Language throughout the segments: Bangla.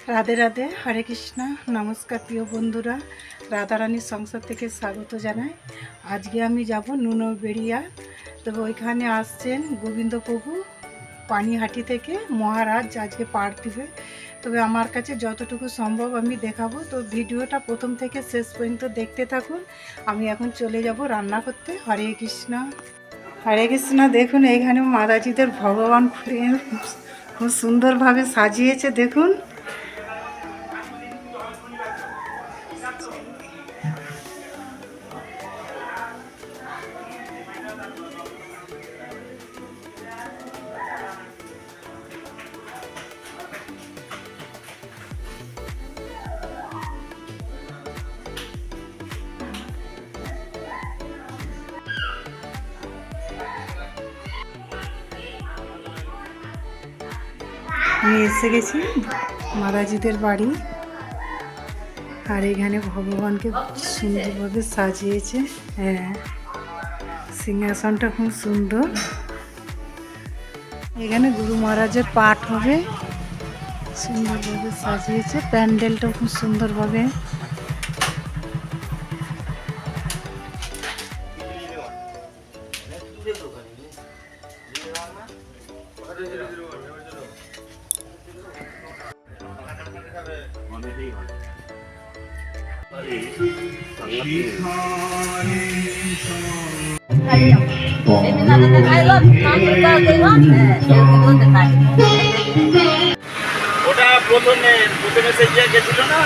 রাধে রাধে, হরে কৃষ্ণ। নমস্কার প্রিয় বন্ধুরা, রাধারানীর সংসার থেকে স্বাগত জানাই। আজকে আমি যাব নুনবেড়িয়া। তবে ওইখানে আসছেন গোবিন্দপ্রভু পানিহাটি থেকে মহারাজ আজকে পাঠ দিবে। তবে আমার কাছে যতটুকু সম্ভব আমি দেখাবো। তো ভিডিওটা প্রথম থেকে শেষ পর্যন্ত দেখতে থাকুন। আমি এখন চলে যাব রান্না করতে। হরে কৃষ্ণ। হরে কৃষ্ণ। দেখুন এইখানে মাতাজিদের ভগবান খুব সুন্দরভাবে সাজিয়েছে। দেখুন আমি এসে গেছি মাতাজিদের বাড়ি। আর এখানে ভগবানকে সুন্দরভাবে সাজিয়েছে। হ্যাঁ, সিংহাসনটা খুব সুন্দর। এখানে গুরু মহারাজের পাঠ হবে, সুন্দরভাবে সাজিয়েছে। প্যান্ডেলটা খুব সুন্দরভাবে। ওটা প্রথমে সে গেছিল না।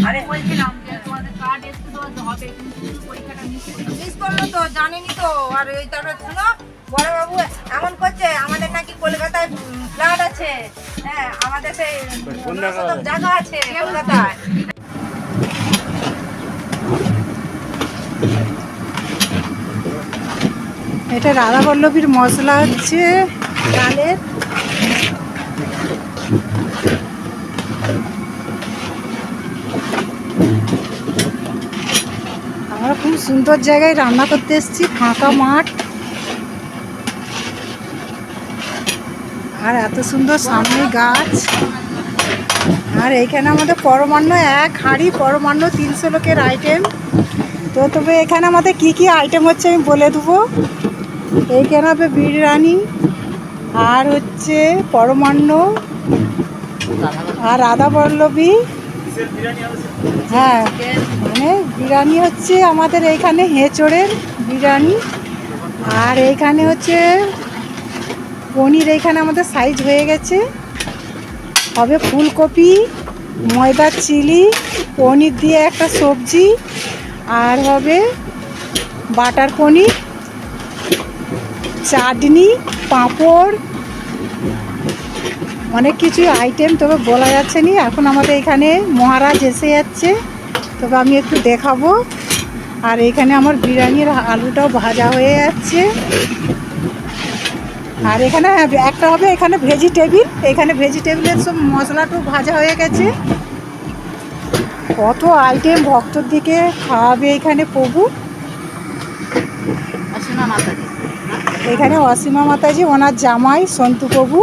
আরে বলছিলাম যে তোমাদের কার্ড একটু দেওয়া হবে, কিন্তু পরীক্ষাটা মিস করলো তো, জানেনি তো। আর এই তারপরে শুনো, বড়বাবু এমন করছে, আমাদের নাকি কলকাতায় ফ্ল্যাট আছে। হ্যাঁ, আমাদের সেই জায়গা আছে কলকাতায়। এটা রাধা বল্লভীর মশলা হচ্ছে ডালের। আমরা খুব সুন্দর জায়গায় রান্না করতে এসেছি, ফাঁকা মাঠ। আর এত সুন্দর সামনে গাছ। আর এইখানে আমাদের পরমান্ন এক হাঁড়ি, পরমান্ন 300 লোকের আইটেম। তো তবে এখানে আমাদের কি কি আইটেম হচ্ছে আমি বলে দেবো। এইখানে হবে বিরিয়ানি, আর হচ্ছে পরমান্ন, আর রাধা বল্লভী। হ্যাঁ, মানে বিরিয়ানি হচ্ছে আমাদের এইখানে হেঁচড়ের বিরিয়ানি। আর এইখানে হচ্ছে পনির, এইখানে আমাদের সাইজ হয়ে গেছে। হবে ফুলকপি, ময়দার চিলি, পনির দিয়ে একটা সবজি, আর হবে বাটার পনির, চাটনি, পাঁপড়, অনেক কিছু আইটেম। তবে বলা যাচ্ছে না, এখন আমাদের এখানে মহারাজ এসে যাচ্ছে, তবে আমি একটু দেখাবো। আর এখানে আমার বিরিয়ানির আলুটাও ভাজা হয়ে যাচ্ছে। আর এখানে একটা হবে এখানে ভেজিটেবিল, এখানে ভেজিটেবিলের সব মশলাটাও ভাজা হয়ে গেছে। কত আইটেম ভক্তর দিকে খাওয়াবে এখানে প্রভু। এখানে অসীমা মাতাজি, ওনার জামাই সন্তু প্রভু।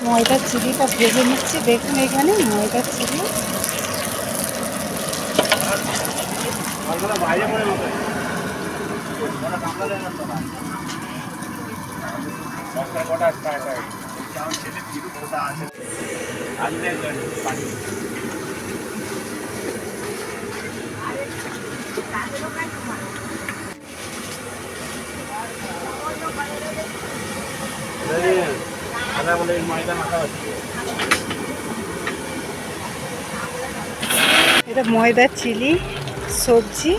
ময়দার চিড়িটা ভেজে নিচ্ছি, দেখুন এখানে ময়দার চিড়ি। এটা ময়দার চিলি সবজি।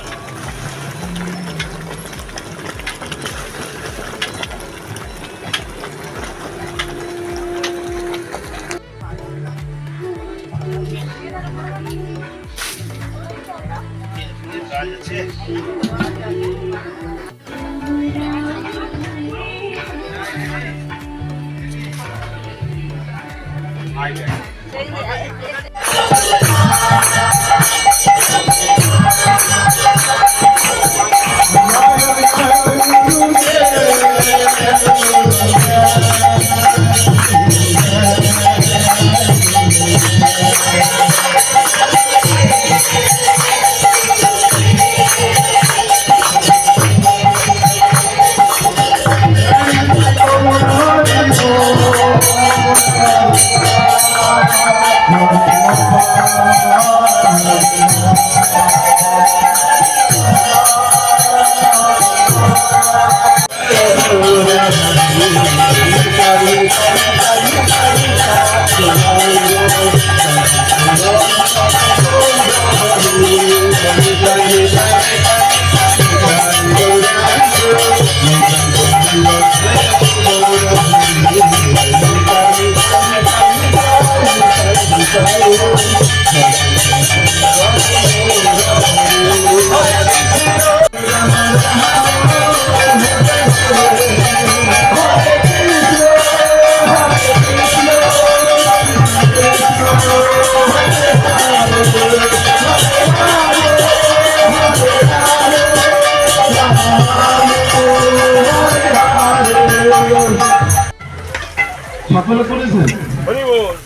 সকলে করেছেন?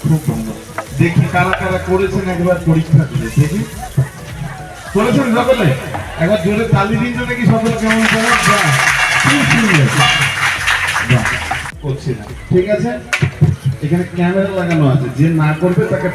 খুব ভালো। দেখি কারা কারা করেছেন একবার পরীক্ষা করে দেখি। করেছেন সকলে? একবার জোরে তালি দিন তো দেখি সকলে কেমন করে। খুব সুন্দর। করছি না, ঠিক আছে? এখানে ক্যামেরা লাগানো আছে, যে না করবে তাকে